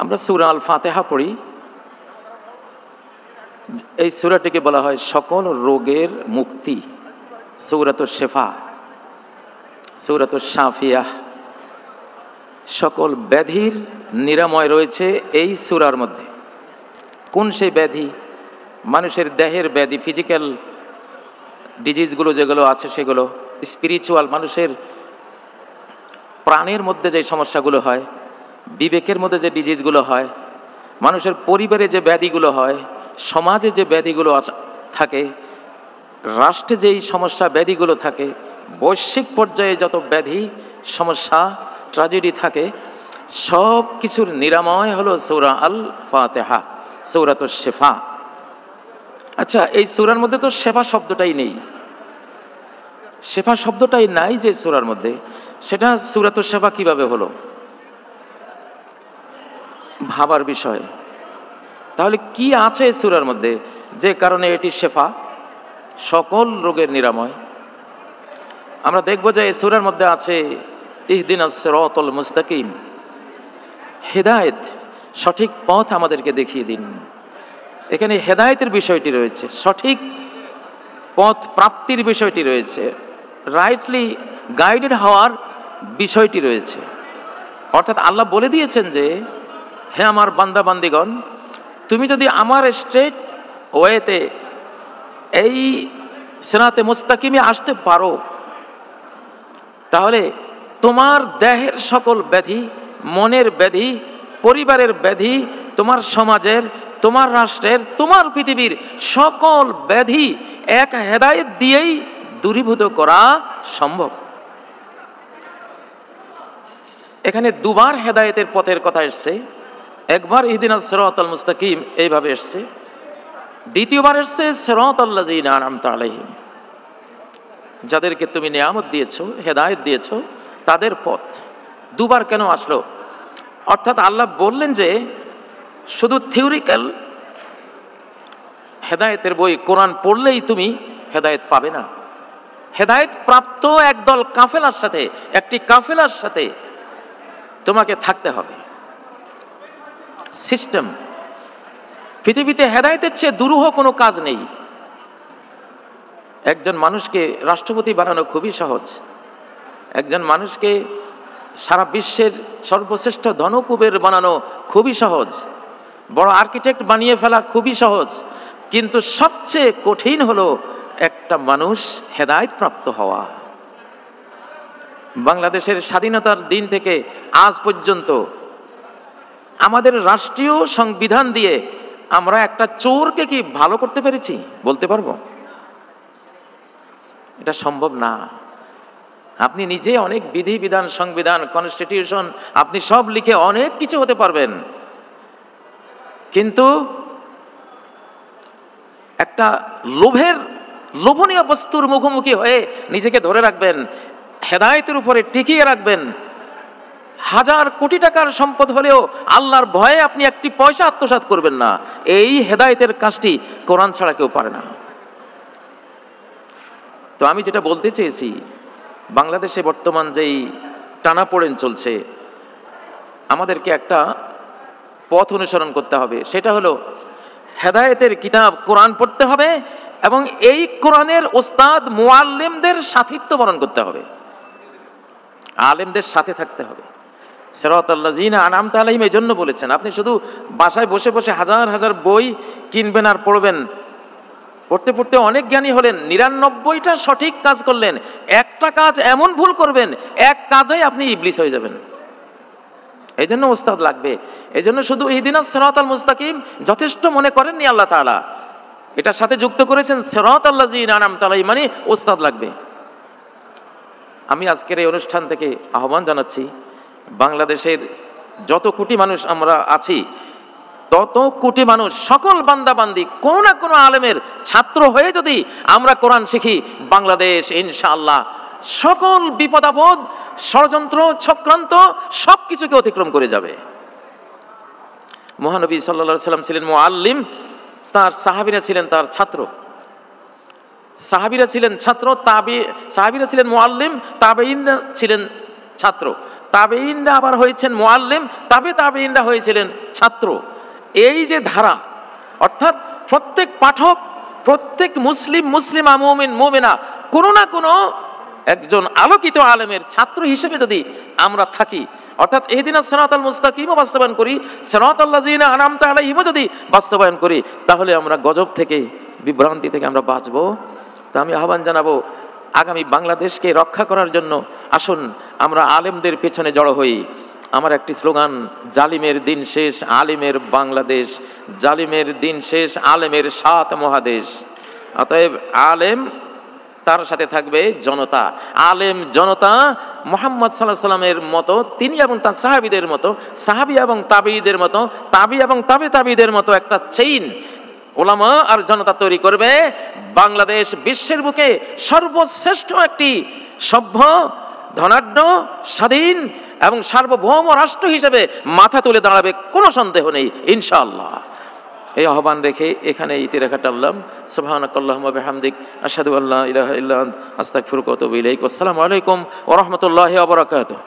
আমরা সূরা আল ফাতিহা পড়ি, এই সূরাটিকে বলা হয় সকল রোগের মুক্তি, সূরাতুশ শিফা, সূরাতুশ শাফিয়াহ। সকল ব্যাধির নিরাময় রয়েছে এই সূরার মধ্যে। কোন সেই ব্যাধি? মানুষের দেহের ব্যাধি, ফিজিক্যাল ডিজিজগুলো যেগুলো আছে সেগুলো, স্পিরিচুয়াল মানুষের প্রাণের মধ্যে যে সমস্যাগুলো হয়, বিবেকের মধ্যে যে ডিজিজগুলো হয়, মানুষের পরিবারে যে ব্যাধিগুলো হয়, সমাজে যে ব্যাধিগুলো থাকে, রাষ্ট্রে যেই সমস্যা ব্যাধিগুলো থাকে, বৈশ্বিক পর্যায়ে যত ব্যাধি সমস্যা ট্র্যাজেডি থাকে, সব কিছুর নিরাময় হলো সূরা আল ফাতিহা, সূরাতুশ শিফা। আচ্ছা, এই সূরার মধ্যে তো শেফা শব্দটাই নেই। শেফা শব্দটাই নাই যে সূরার মধ্যে, সেটা সূরাতুশ শিফা কিভাবে হলো? ভাবার বিষয়। তাহলে কি আছে এই সূরার মধ্যে যে কারণে এটি শেফা, সকল রোগের নিরাময়? আমরা দেখব যে এই সূরার মধ্যে আছে ইহদিনাস সিরাতাল মুস্তাকিম, হেদায়েত, সঠিক পথ আমাদেরকে দেখিয়ে দিন। এখানে হেদায়েতের বিষয়টি রয়েছে, সঠিক পথ প্রাপ্তির বিষয়টি রয়েছে, রাইটলি গাইডেড হওয়ার বিষয়টি রয়েছে। অর্থাৎ আল্লাহ বলে দিয়েছেন যে, হে আমার বান্দা বান্দিগণ, তুমি যদি আমার স্ট্রেট ওয়েতে এই সিরাতে মুস্তাকিমে আসতে পারো, তাহলে তোমার দেহের সকল ব্যাধি, মনের ব্যাধি, পরিবারের ব্যাধি, তোমার সমাজের, তোমার রাষ্ট্রের, তোমার পৃথিবীর সকল ব্যাধি এক হেদায়েত দিয়েই দূরীভূত করা সম্ভব। এখানে দুবার হেদায়েতের পথের কথা এসছে। একবার ইহদিনাস সিরাতাল মুস্তাকিম এইভাবে এসছে, দ্বিতীয়বার এসছে সিরাতাল্লাযীনা আনআমতা আলাইহিম, যাদেরকে তুমি নিয়ামত দিয়েছো, হেদায়েত দিয়েছো, তাদের পথ। দুবার কেন আসলো? অর্থাৎ আল্লাহ বললেন যে শুধু থিওরিক্যাল হেদায়েতের বই কোরআন পড়লেই তুমি হেদায়েত পাবে না। হেদায়েত প্রাপ্ত একদল কাফেলার সাথে, একটি কাফেলার সাথে তোমাকে থাকতে হবে। সিস্টেম। পৃথিবীতে হেদায়েতের চেয়ে দুরূহ কোনো কাজ নেই। একজন মানুষকে রাষ্ট্রপতি বানানো খুবই সহজ, একজন মানুষকে সারা বিশ্বের সর্বশ্রেষ্ঠ ধনকুবের বানানো খুবই সহজ, বড় আর্কিটেক্ট বানিয়ে ফেলা খুবই সহজ, কিন্তু সবচেয়ে কঠিন হলো একটা মানুষ হেদায়েত প্রাপ্ত হওয়া। বাংলাদেশের স্বাধীনতার দিন থেকে আজ পর্যন্ত আমাদের রাষ্ট্রীয় সংবিধান দিয়ে আমরা একটা চোরকে কি ভালো করতে পেরেছি বলতে পারবো? এটা সম্ভব না। আপনি নিজে অনেক বিধি বিধান, সংবিধান, কনস্টিটিউশন আপনি সব লিখে অনেক কিছু হতে পারবেন, কিন্তু একটা লোভনীয় বস্তুর মুখোমুখি হয়ে নিজেকে ধরে রাখবেন, হেদায়েতের উপরে টিকিয়ে রাখবেন, হাজার কোটি টাকার সম্পদ হলেও আল্লাহর ভয়ে আপনি একটি পয়সা আত্মসাৎ করবেন না, এই হেদায়েতের কাজটি কোরআন ছাড়া কেউ পারে না। তো আমি যেটা বলতে চেয়েছি, বাংলাদেশে বর্তমান যেই টানাপোড়েন চলছে, আমাদেরকে একটা পথ অনুসরণ করতে হবে। সেটা হলো হেদায়েতের কিতাব কোরআন পড়তে হবে এবং এই কোরআনের ওস্তাদ মুআল্লিমদের সাথিত্ব বরণ করতে হবে, আলেমদের সাথে থাকতে হবে। সিরাতাল্লাযীনা আনআমতা আলাইহিম এই জন্য বলেছেন, আপনি শুধু বাসায় বসে বসে হাজার হাজার বই কিনবেন আর পড়বেন, পড়তে পড়তে অনেক জ্ঞানী হলেন, 99টা সঠিক কাজ করলেন, একটা কাজ এমন ভুল করবেন, এক কাজেই আপনি ইবলিস হয়ে যাবেন। এই জন্য ওস্তাদ লাগবে। এই জন্য শুধু ইহদিনাস সিরাতাল মুস্তাকিম যথেষ্ট মনে করেননি আল্লাহ তাআলা, এটার সাথে যুক্ত করেছেন সিরাতাল্লাযীনা আনআমতা আলাইহিম, মানে ওস্তাদ লাগবে। আমি আজকের এই অনুষ্ঠান থেকে আহ্বান জানাচ্ছি, বাংলাদেশের যত কোটি মানুষ আমরা আছি, তত কোটি মানুষ, সকল বান্দাবান্দি কোনো না কোনো আলেমের ছাত্র হয়ে যদি আমরা কোরআন শিখি, বাংলাদেশ ইনশাআল্লাহ সকল বিপদ আপদ, ষড়যন্ত্র, চক্রান্ত সব কিছুকে অতিক্রম করে যাবে। মহানবী সাল্লাল্লাহু আলাইহি সাল্লাম ছিলেন মুআল্লিম, তার সাহাবীরা ছিলেন তার ছাত্র। সাহাবীরা ছিলেন ছাত্র, সাহাবীরা ছিলেন মুআল্লিম, তাবেঈনরা ছিলেন ছাত্র। তাবেঈনরা আবার হয়েছেন মুআল্লিম, তাবেঈনরা হয়েছিলেন ছাত্র। এই যে ধারা, অর্থাৎ প্রত্যেক পাঠক, প্রত্যেক মুসলিমা মুমিনা কোনো না কোনো একজন আলোকিত আলেমের ছাত্র হিসেবে যদি আমরা থাকি, অর্থাৎ ইহদিনাস সিরাতাল মুস্তাকিমও বাস্তবায়ন করি, সিরাতাল্লাযিনা আনআমতা আলাইহিমও যদি বাস্তবায়ন করি, তাহলে আমরা গজব থেকে, বিভ্রান্তি থেকে আমরা বাঁচব। তা আমি আহ্বান জানাবো, আগামী বাংলাদেশকে রক্ষা করার জন্য আসুন আমরা আলেমদের পেছনে জড়ো হই। আমার একটি স্লোগান, জালিমের দিন শেষ, আলিমের বাংলাদেশ। জালিমের দিন শেষ, আলেমের 7 মহাদেশ। অতএব আলেম, তার সাথে থাকবে জনতা। আলেম জনতা মুহাম্মদ সাল্লাল্লাহু আলাইহি সাল্লামের মতো, তিনি এবং তার সাহাবীদের মতো, সাহাবী এবং তাবেঈদের মতো, তাবি এবং তাবেঈদের মতো একটা চেইন ওলামা আর জনতা তৈরি করবে। বাংলাদেশ বিশ্বের বুকে সর্বশ্রেষ্ঠ একটি সভ্য, ধনাঢ্য, স্বাধীন এবং সার্বভৌম রাষ্ট্র হিসেবে মাথা তুলে দাঁড়াবে, কোনো সন্দেহ নেই ইনশাআল্লাহ। এই আহ্বান রেখে এখানে ইতিরেখা টানলাম। সুবহানাকাল্লাহুম্মা ওয়া বিহামদিক, আশহাদু আল্লা ইলাহা ইল্লা আনতা, আস্তাগফিরুকা ওয়া আতুবু ইলাইক। আসসালামু আলাইকুম ওয়া রাহমাতুল্লাহি ওয়া বারাকাতুহু।